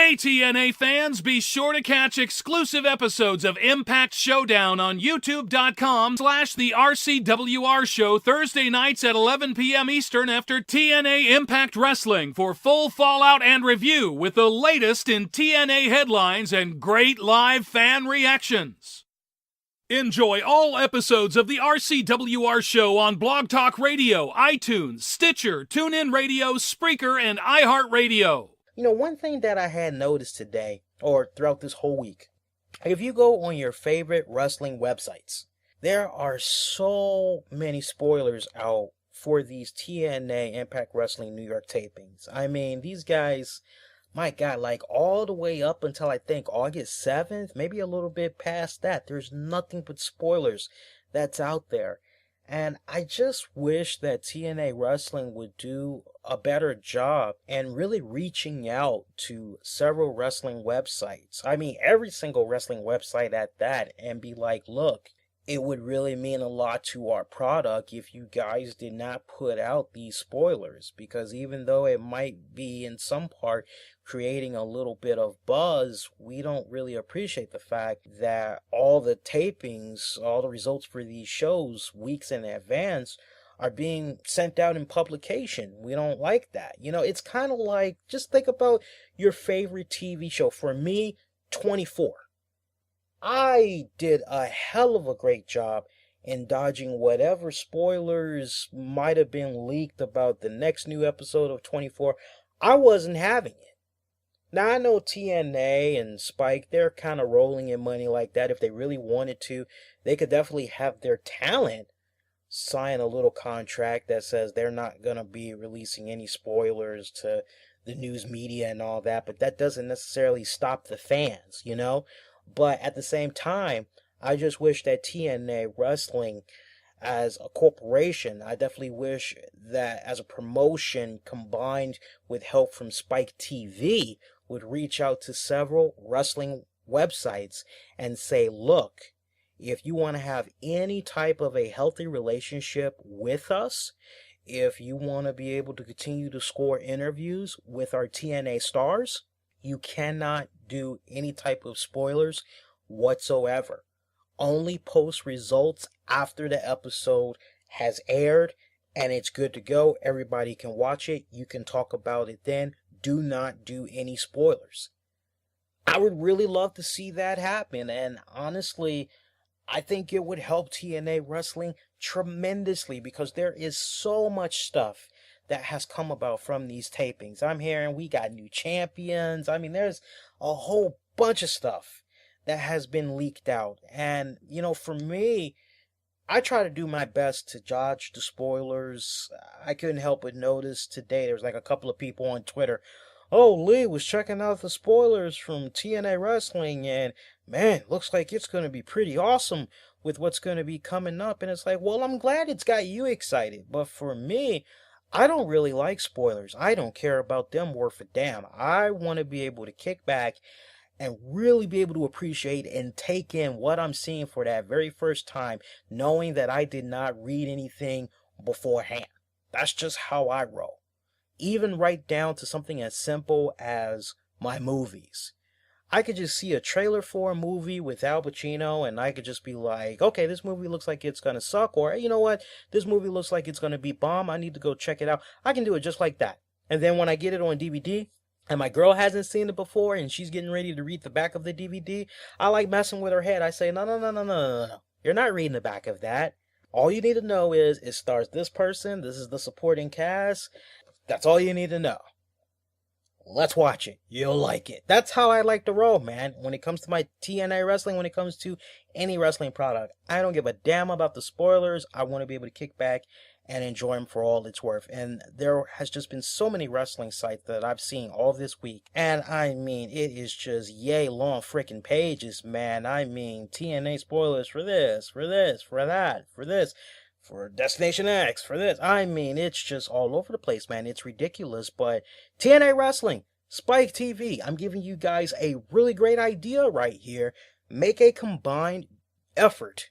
Hey TNA fans, be sure to catch exclusive episodes of Impact Showdown on youtube.com/the RCWR show Thursday nights at 11 p.m. Eastern after TNA Impact Wrestling for full fallout and review with the latest in TNA headlines and great live fan reactions. Enjoy all episodes of the RCWR show on Blog Talk Radio, iTunes, Stitcher, TuneIn Radio, Spreaker, and iHeartRadio. You know, one thing that I had noticed today, or throughout this whole week, if you go on your favorite wrestling websites, there are so many spoilers out for these TNA Impact Wrestling New York tapings. I mean, these guys, my God, like all the way up until I think August 7th, maybe a little bit past that, there's nothing but spoilers that's out there. And I just wish that TNA Wrestling would do a better job and really reaching out to several wrestling websites. I mean, every single wrestling website at that, and be like, look, it would really mean a lot to our product if you guys did not put out these spoilers. Because even though it might be in some part creating a little bit of buzz, we don't really appreciate the fact that all the tapings, all the results for these shows weeks in advance are being sent out in publication. We don't like that. You know, it's kind of like, just think about your favorite TV show. For me, 24. I did a hell of a great job in dodging whatever spoilers might have been leaked about the next new episode of 24. I wasn't having it. Now, I know TNA and Spike, they're kind of rolling in money like that. If they really wanted to, they could definitely have their talent sign a little contract that says they're not going to be releasing any spoilers to the news media and all that. But that doesn't necessarily stop the fans, you know? But at the same time, I just wish that TNA Wrestling as a corporation, I definitely wish that as a promotion combined with help from Spike TV would reach out to several wrestling websites and say, look, if you want to have any type of a healthy relationship with us, if you want to be able to continue to score interviews with our TNA stars, you cannot do any type of spoilers whatsoever. Only post results after the episode has aired and it's good to go. Everybody can watch it. You can talk about it then. Do not do any spoilers. I would really love to see that happen. And honestly, I think it would help TNA Wrestling tremendously because there is so much stuff that has come about from these tapings. I'm hearing we got new champions. I mean, there's a whole bunch of stuff that has been leaked out. And, you know, for me, I try to do my best to dodge the spoilers. I couldn't help but notice today there was like a couple of people on Twitter. Oh, Lee was checking out the spoilers from TNA Wrestling, and man, looks like it's going to be pretty awesome with what's going to be coming up. And it's like, well, I'm glad it's got you excited. But for me, I don't really like spoilers. I don't care about them worth a damn. I want to be able to kick back and really be able to appreciate and take in what I'm seeing for that very first time, knowing that I did not read anything beforehand. That's just how I roll. Even right down to something as simple as my movies. I could just see a trailer for a movie with Al Pacino and I could just be like, okay, this movie looks like it's going to suck, or hey, you know what, this movie looks like it's going to be bomb, I need to go check it out. I can do it just like that. And then when I get it on DVD, and my girl hasn't seen it before and she's getting ready to read the back of the DVD, I like messing with her head. I say, no. You're not reading the back of that. All you need to know is it stars this person, this is the supporting cast. That's all you need to know. Let's watch it. You'll like it. That's how I like to roll, man. When it comes to my TNA wrestling, when it comes to any wrestling product, I don't give a damn about the spoilers. I want to be able to kick back and enjoy them for all it's worth. And there has just been so many wrestling sites that I've seen all this week. And I mean, it is just yay long freaking pages, man. I mean, TNA spoilers for this, for that, for this. For Destination X, for this. I mean, it's just all over the place, man. It's ridiculous. But TNA Wrestling, Spike TV, I'm giving you guys a really great idea right here. Make a combined effort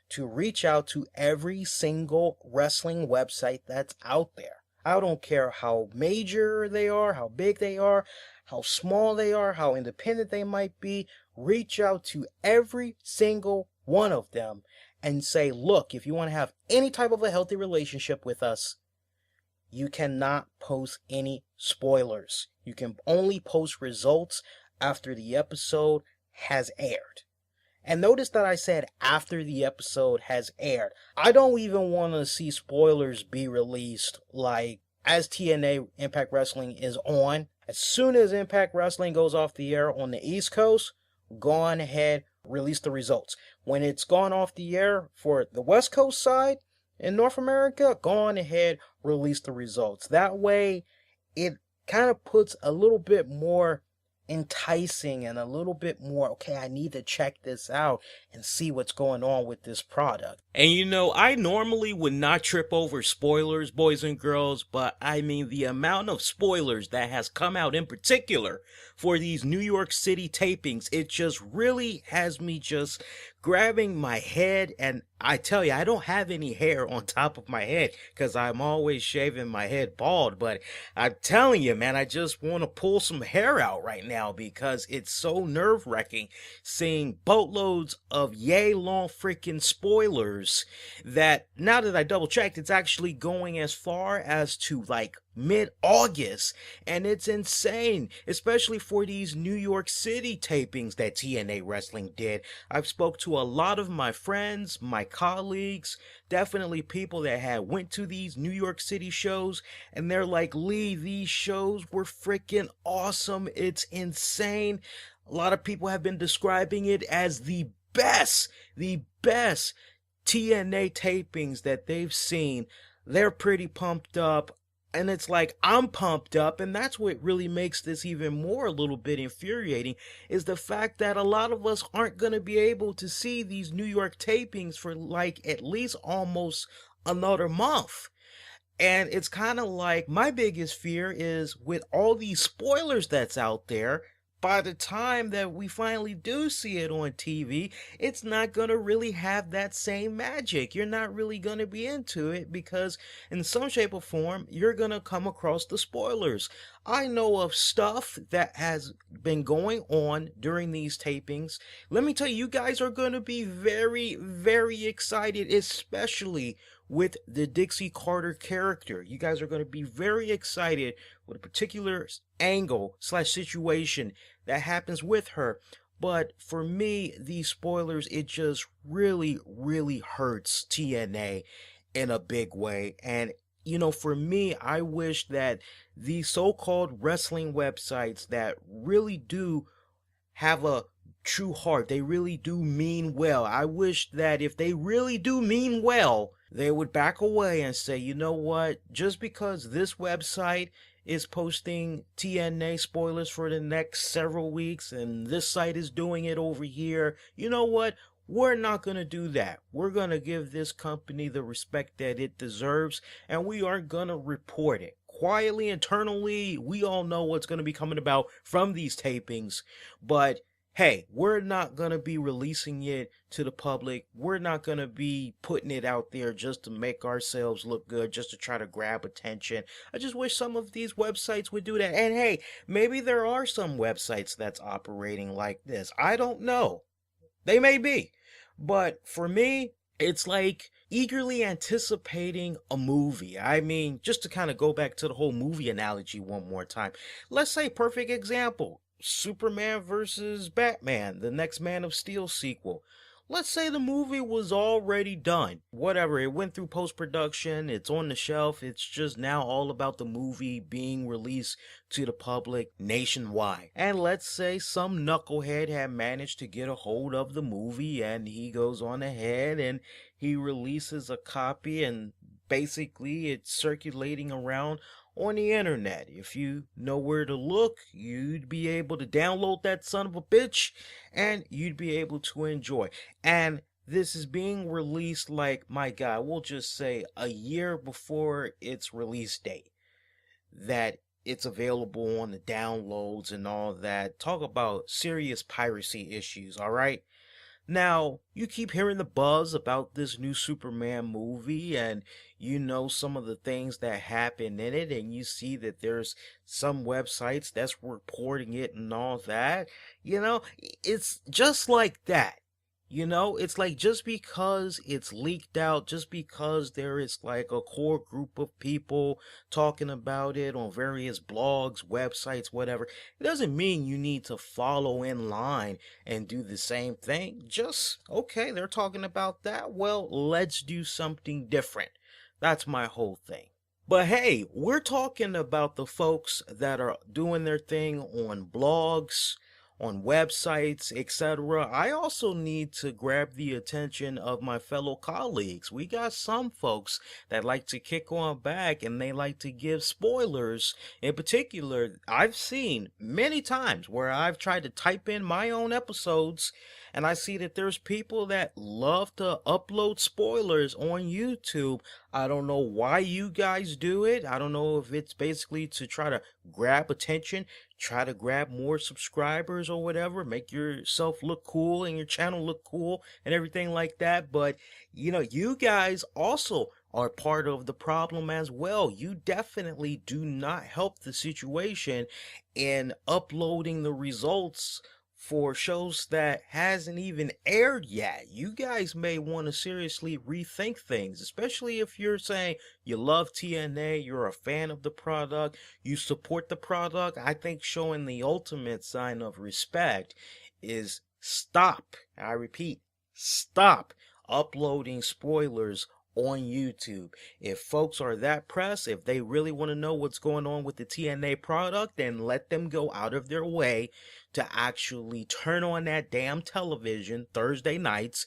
to reach out to every single wrestling website that's out there. I don't care how major they are, how big they are, how small they are, how independent they might be, reach out to every single one of them and say, look, if you want to have any type of a healthy relationship with us, you cannot post any spoilers. You can only post results after the episode has aired. And notice that I said after the episode has aired. I don't even want to see spoilers be released like as TNA Impact Wrestling is on. As soon as Impact Wrestling goes off the air on the East Coast, go on ahead, release the results. When it's gone off the air for the West Coast side in North America, go on ahead, release the results. That way, it kind of puts a little bit more enticing and a little bit more, okay, I need to check this out and see what's going on with this product. And you know, I normally would not trip over spoilers, boys and girls, but I mean the amount of spoilers that has come out in particular for these New York City tapings, it just really has me just grabbing my head. And I tell you, I don't have any hair on top of my head because I'm always shaving my head bald, but I'm telling you, man, I just want to pull some hair out right now because it's so nerve-wracking seeing boatloads of yay long freaking spoilers that now that I double checked, it's actually going as far as to like mid-August, and it's insane, especially for these New York City tapings that TNA Wrestling did. I've spoke to a lot of my friends, my colleagues, definitely people that had went to these New York City shows, and they're like, Lee, these shows were freaking awesome. It's insane. A lot of people have been describing it as the best TNA tapings that they've seen. They're pretty pumped up. And it's like, I'm pumped up, and that's what really makes this even more a little bit infuriating, is the fact that a lot of us aren't going to be able to see these New York tapings for like at least almost another month. And it's kind of like, my biggest fear is with all these spoilers that's out there, by the time that we finally do see it on TV, it's not going to really have that same magic. You're not really going to be into it because in some shape or form, you're going to come across the spoilers. I know of stuff that has been going on during these tapings. Let me tell you, you guys are going to be very, very excited, especially with the Dixie Carter character. You guys are going to be very excited with a particular angle / situation that happens with her. But for me, these spoilers, it just really, really hurts TNA in a big way. And you know, for me, I wish that these so-called wrestling websites that really do have a true heart, they really do mean well. I wish that if they really do mean well, they would back away and say, you know what, just because this website is posting TNA spoilers for the next several weeks and this site is doing it over here, you know what, we're not going to do that. We're going to give this company the respect that it deserves, and we are going to report it. Quietly, internally, we all know what's going to be coming about from these tapings, but hey, we're not going to be releasing it to the public. We're not going to be putting it out there just to make ourselves look good, just to try to grab attention. I just wish some of these websites would do that. And hey, maybe there are some websites that's operating like this. I don't know. They may be. But for me, it's like eagerly anticipating a movie. I mean, just to kind of go back to the whole movie analogy one more time. Let's say, perfect example, Superman versus Batman, the next Man of Steel sequel. Let's say the movie was already done. Whatever, it went through post-production, it's on the shelf, it's just now all about the movie being released to the public nationwide. And let's say some knucklehead had managed to get a hold of the movie and he goes on ahead and he releases a copy and basically it's circulating around on the internet. If you know where to look, you'd be able to download that son of a bitch and you'd be able to enjoy. And this is being released like, my God, we'll just say a year before its release date, that it's available on the downloads and all that. Talk about serious piracy issues, all right? Now, you keep hearing the buzz about this new Superman movie, and you know some of the things that happen in it, and you see that there's some websites that's reporting it and all that. It's just like that. It's like just because it's leaked out, just because there is like a core group of people talking about it on various blogs, websites, whatever, it doesn't mean you need to follow in line and do the same thing. Just, okay, they're talking about that. Well, let's do something different. That's my whole thing. But hey, we're talking about the folks that are doing their thing on blogs, on websites, etc. I also need to grab the attention of my fellow colleagues. We got some folks that like to kick on back and they like to give spoilers. In particular, I've seen many times where I've tried to type in my own episodes and I see that there's people that love to upload spoilers on YouTube. I don't know why you guys do it. I don't know if it's basically to try to grab attention, try to grab more subscribers or whatever, make yourself look cool and your channel look cool and everything like that. But, you guys also are part of the problem as well. You definitely do not help the situation in uploading the results for shows that hasn't even aired yet. You guys may want to seriously rethink things, especially if you're saying you love TNA, you're a fan of the product, you support the product. I think showing the ultimate sign of respect is stop. I repeat, stop uploading spoilers on YouTube. If folks are that pressed, if they really want to know what's going on with the TNA product, then let them go out of their way to actually turn on that damn television Thursday nights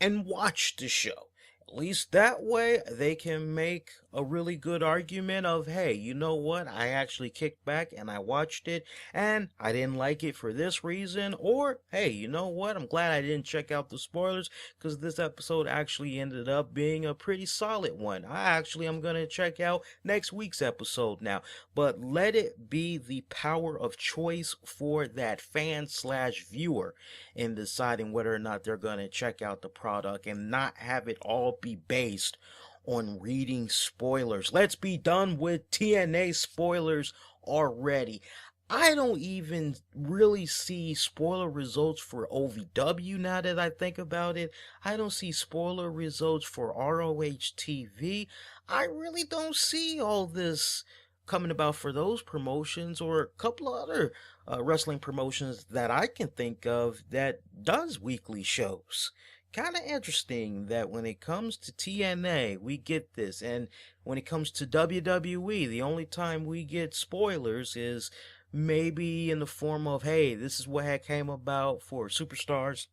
and watch the show. At least that way they can make a really good argument of, hey, you know what? I actually kicked back and I watched it and I didn't like it for this reason. Or, hey, you know what? I'm glad I didn't check out the spoilers because this episode actually ended up being a pretty solid one. I'm going to check out next week's episode now. But let it be the power of choice for that fan/viewer in deciding whether or not they're going to check out the product and not have it all be based on reading spoilers. Let's be done with TNA spoilers already. I don't even really see spoiler results for OVW now that I think about it. I don't see spoiler results for ROH TV. I really don't see all this coming about for those promotions or a couple of other wrestling promotions that I can think of that does weekly shows. Kind of interesting that when it comes to TNA, we get this. And when it comes to WWE, the only time we get spoilers is maybe in the form of, hey, this is what had came about for Superstars,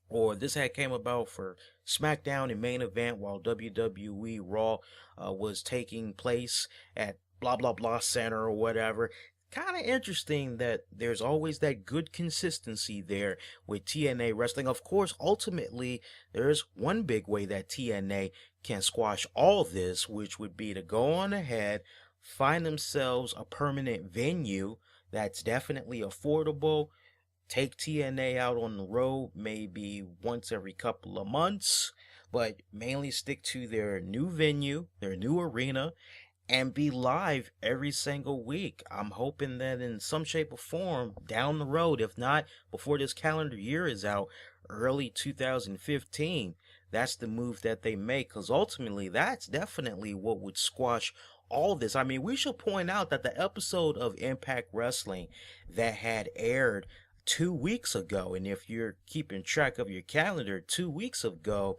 or this had came about for SmackDown and Main Event while WWE Raw was taking place at blah blah blah center or whatever. Kind of interesting that there's always that good consistency there with TNA wrestling. Of course, ultimately, there's one big way that TNA can squash all this, which would be to go on ahead, find themselves a permanent venue that's definitely affordable, take TNA out on the road maybe once every couple of months, but mainly stick to their new venue, their new arena, and be live every single week. I'm hoping that in some shape or form down the road, if not before this calendar year is out, early 2015, that's the move that they make, because ultimately that's definitely what would squash all this. I mean, we should point out that the episode of Impact Wrestling that had aired 2 weeks ago, and if you're keeping track of your calendar, 2 weeks ago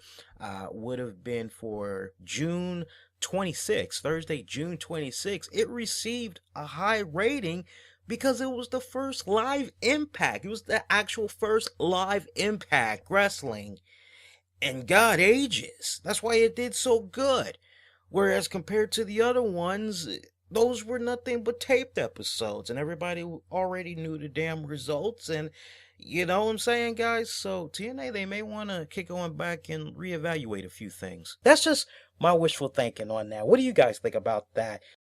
would have been for June 26th, Thursday, June 26th. It received a high rating because it was the first live Impact. It was the actual first live Impact Wrestling in God ages. That's why it did so good. Whereas compared to the other ones, those were nothing but taped episodes, and everybody already knew the damn results. And you know what I'm saying, guys? So TNA, they may want to kick on back and reevaluate a few things. That's just my wishful thinking on that. What do you guys think about that?